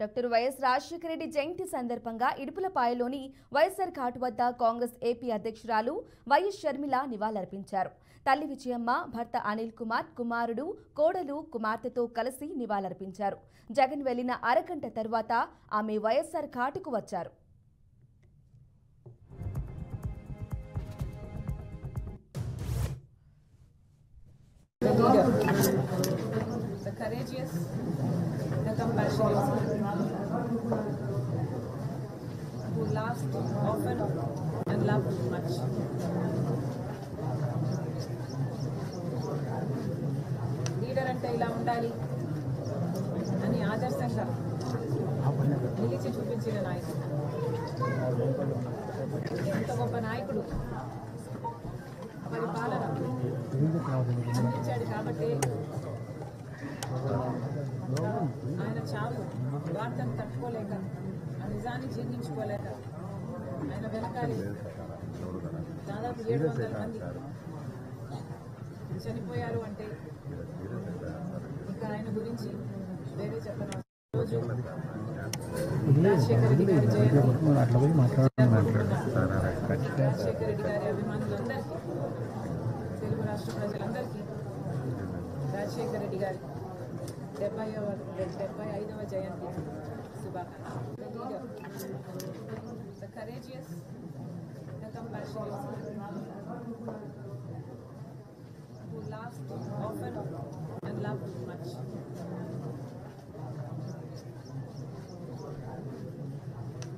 Doctor YS Rajasekhara Reddy జయంతి సందర్భంగా ఇడుపులపాయలోని వైఎస్ఆర్ ఘాట్ వద్ద Congress AP అధ్యక్షురాలు వైఎస్ షర్మిల నివాళులర్పించారు. తల్లి విజయమ్మ, భర్త అనిల్ కుమార్, కుమారుడు, కోడలు, కుమార్తెతో కలిసి నివాళులర్పించారు. జగన్ వెళ్లిన అరగంట తర్వాత ఆమె వైఎస్ఆర్ ఘాటుకు వచ్చారు. The courageous, the compassionate, who laughed often and loved much. Leader అంటే ఇలా ఉండాలి అని ఆదర్శంగా నిలిచి చూపించిన నాయకుడు. ఎంత గొప్ప నాయకుడు పరిపాలన అందించాడు కాబట్టి ఆయన చావు వార్తను తట్టుకోలేక, ఆ నిజాన్ని జీర్ణించుకోలేక ఆయన వెనకాలి దాదాపు 700 మంది చనిపోయారు అంటే ఇంకా ఆయన గురించి వేరే చెప్పను. రోజు రాజశేఖర రెడ్డి గారి జయంతి, రాజశేఖర రెడ్డి గారి అభిమానులందరికీ, తెలుగు రాష్ట్ర ప్రజలందరికీ రాజశేఖర రెడ్డి గారి 75వ జయంతి శుభాకాంక్షలు. The courageous, the compassionate, who laughed often and loved much.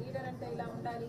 Leader అంటే ఇలా ఉండాలి